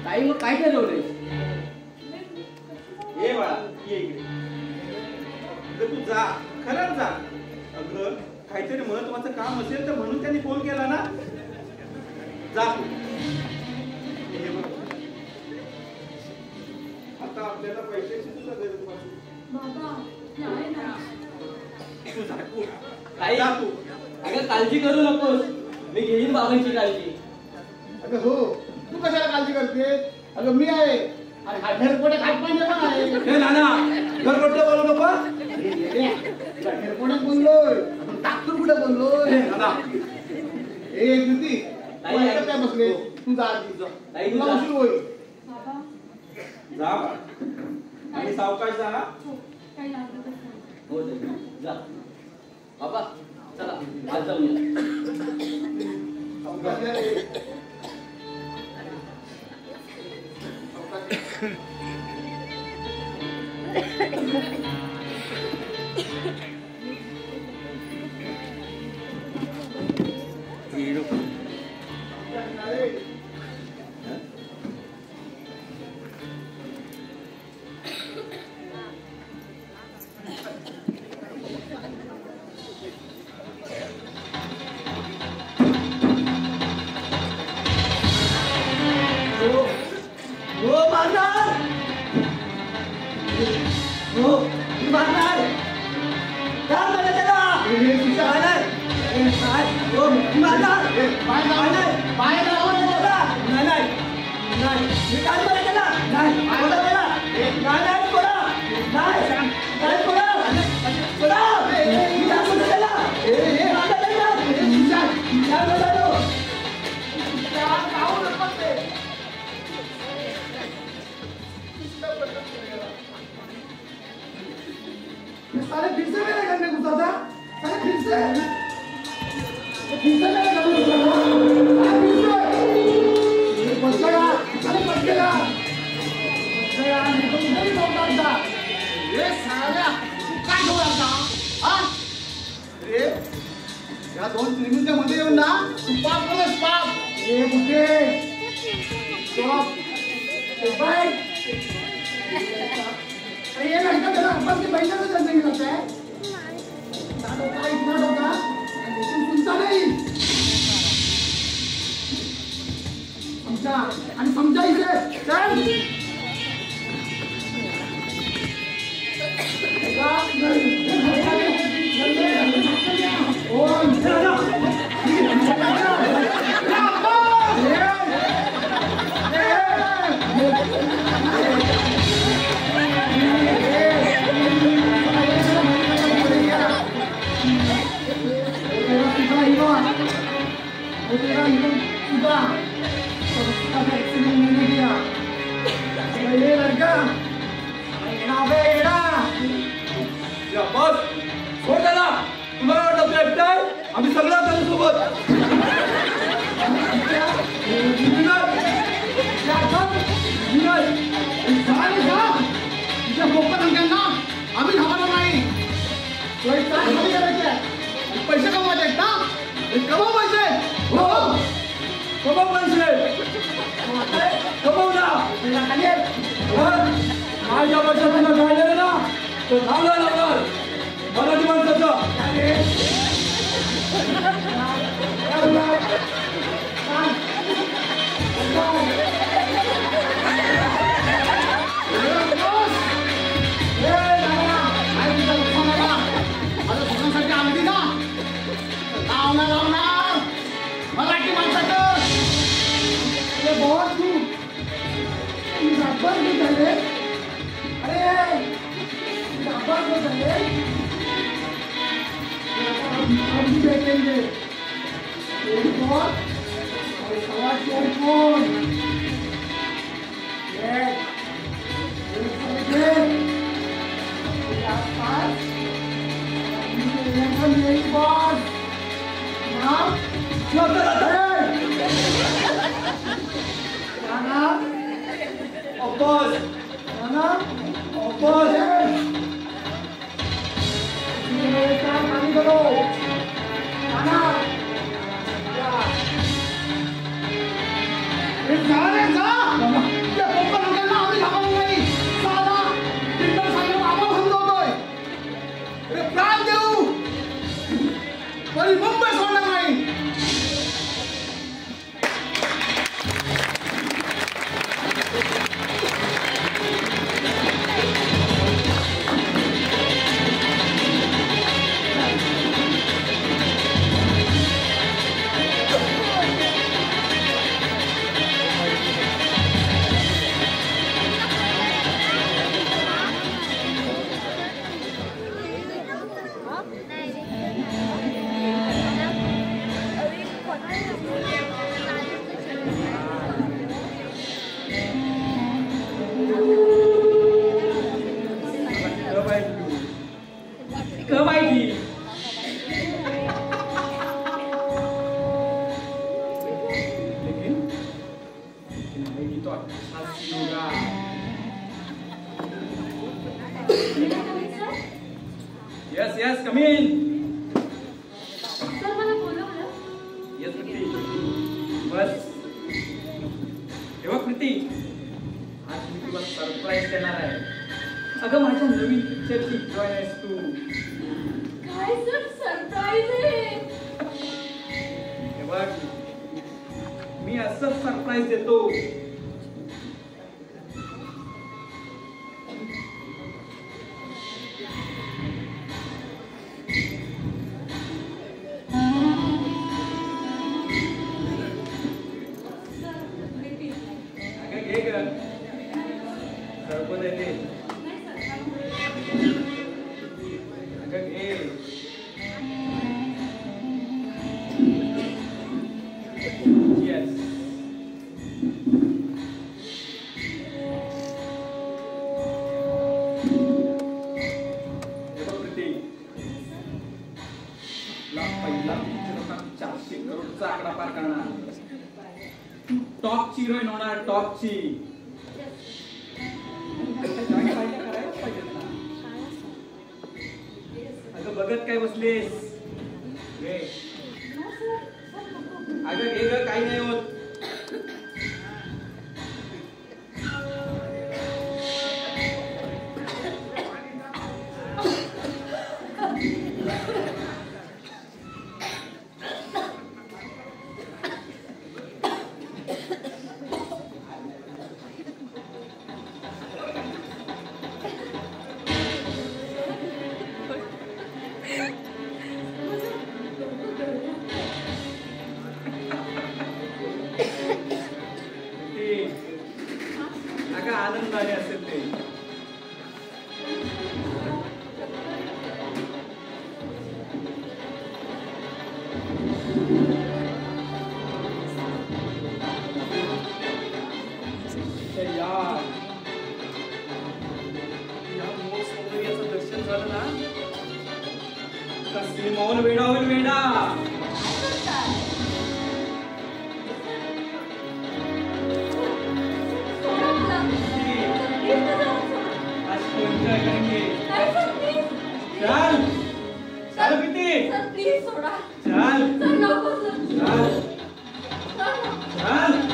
S2: काही मग काय ठरवलंय.
S5: ये बाळा ये इकडे. तू जा खरंच जा. अगं काहीतरी महत्वाचं काम असेल तर म्हणून त्यांनी फोन केला ना. जा तू. हे बघ आता आपल्याला पैशाची सुद्धा गरज पडते. तू जा तू.
S2: जा तू. अगं काळजी करू नकोस. मी घेईन बाबांची काळजी.
S3: अगं हो तू कशाला काळजी करते. अगं मी आहे अरे हा ढेरपोटे खाटपांडे पण आहे
S5: हे नाना घरगोटे बोलू नको.
S3: ढेरपोट्यात बोललोय आपण टाकतूर कुठे बोललोय
S5: हे नाना
S3: ए कृती तू ऐकत काय बसले तू जा आधी जा तुला उशीर होईल
S4: बाबा
S5: जा बा आणि सावकाश जा.
S4: हो काही लागतच नाही.
S2: हो ताई, जा बाबा चला आज जाऊया.
S3: सावकाश रे.
S2: हो मारणार हो मारणार काय म्हणत त्याला मारणार हो मारणार
S3: पाय लावा त्याला.
S2: नाही मी काय म्हणत त्याला नाही बोला त्याला नाही बोला नाही बोला बोला मी काय म्हणत त्याला मारणार त्याला काय बोला तो
S3: साले फिर से मेरे घर में घुसा था साले फिर से मेरे घर में घुसा था साले फिर से बच गया साले बच गया नहीं तो मुझे भी लौटा था ये साला काय ठेवला था हाँ अरे या दोन त्रिमितीच्या मध्ये येऊन ना तू पाप बोलस पाप ए बुके स्टॉप बाय अरे ये लड़का तेरा आपस के बहना से चलने लगता है इतना डोका लेकिन सुनता नहीं समझा आणि समझा इसे चल
S5: बस सोड त्याला. तुला वाटलं तू एकटाय आम्ही सगळं करू सोबत.
S3: आम्ही घाबरलो नाही पैसे कमवायचे ना कमाव पैसे
S5: हो कमाव पैसे कमाव ना. माझ्या पैशात तुला काढलेलं ना तर थांबला लागणार मराठी माणसाचं.
S3: मराठी माणसाचं बहुत झाले अरे अभी देखेंगे एक और सवा फोन आसपास मेरी बॉस नाम
S5: अब्बास अब्बास
S3: पानी करो मुंबई सोडणार नाही.
S2: Yes yes come in.
S4: Sir मला बोलवलं.
S2: येस प्रीती, बस. हे बघ प्रीती, आज मी तुला सरप्राईज देणार आहे. अगं माझ्या नवीन पिक्चरची जॉईन आहेस तू.
S4: काय सर सरप्राईज आहे.
S2: हे बघ, मी असंच सरप्राईज देतो. अगं घे ग, सरबत आहे ते. अगं घे. Yes. हे बघ प्रीती, पहिला पिक्चर 400 करोडचा आकडा पार करणार. टॉपची हिरोईन होणार, टॉपची. अगं बघत काय बसलीस? घे. अगं घे ग, काही नाही होत. अगं आनंदाने असेल ते. यार, या मोर सौंदर्याचं दर्शन झालं ना, का सिनेमावर वेडा होईल वेडा. आज एन्जॉय करेंगे. चल चल किती.
S4: सर प्लीज सोडा.
S2: चल
S4: सर नको सर.
S2: चल चल.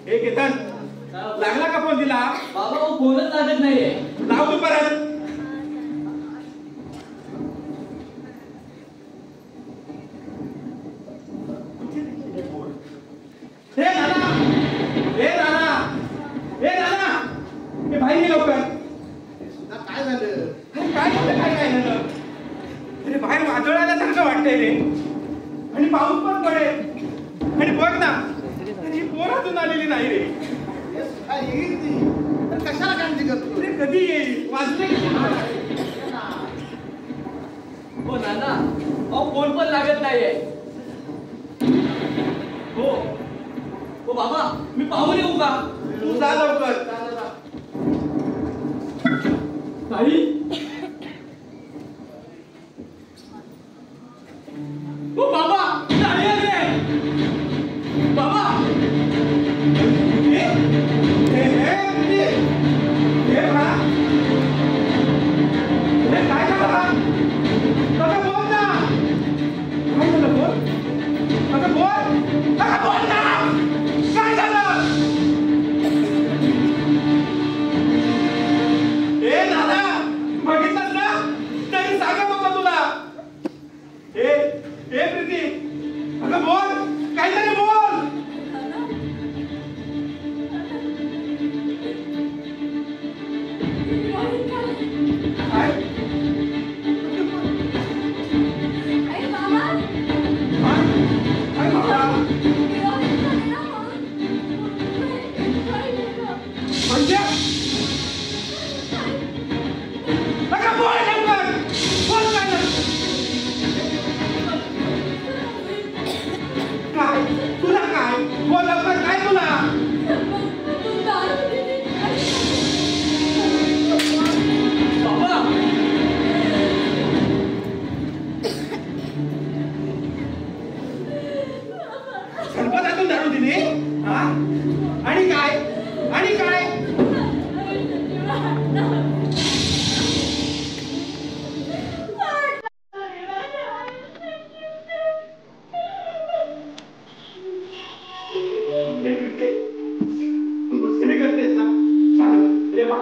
S5: हे केतन, लागला का फोन दिला?
S2: बाबा वो फोनच लागत नाहीये.
S5: लाव तू परत. हे नाना, हे नाना, हे नाना, हे बाहेर ये लवकर.
S3: काय झालं?
S5: अरे काय झालं, काय झालं? अरे बाहेर वादळ आल्यासारखं वाटतंय रे, आणि पाऊस पण पडेल. आणि बघ ना, ही पोर अजून आलेली नाही रे.
S3: येईल ती, तर कशाला काळजी करतो?
S5: अरे कधी येईल? वाजले किती?
S2: हो नाना, अहो फोन पण लागत नाहीये. हो हो बाबा, मी पाहून येऊ का?
S5: तू जा लवकर.
S2: ताई, ओ बाबा, ताई आले. बाबा,
S5: काय झालं? बोल ना. काय झालं बोल? बोल ना. काय झालं? ए दादा, पूजा नका बोल लवकर बोल काय तुला काय बोल लवकर काय तुला
S2: बाबा
S5: गणपतातून दारू दिली हा आणि काय आणि काय करतेस ना रे बा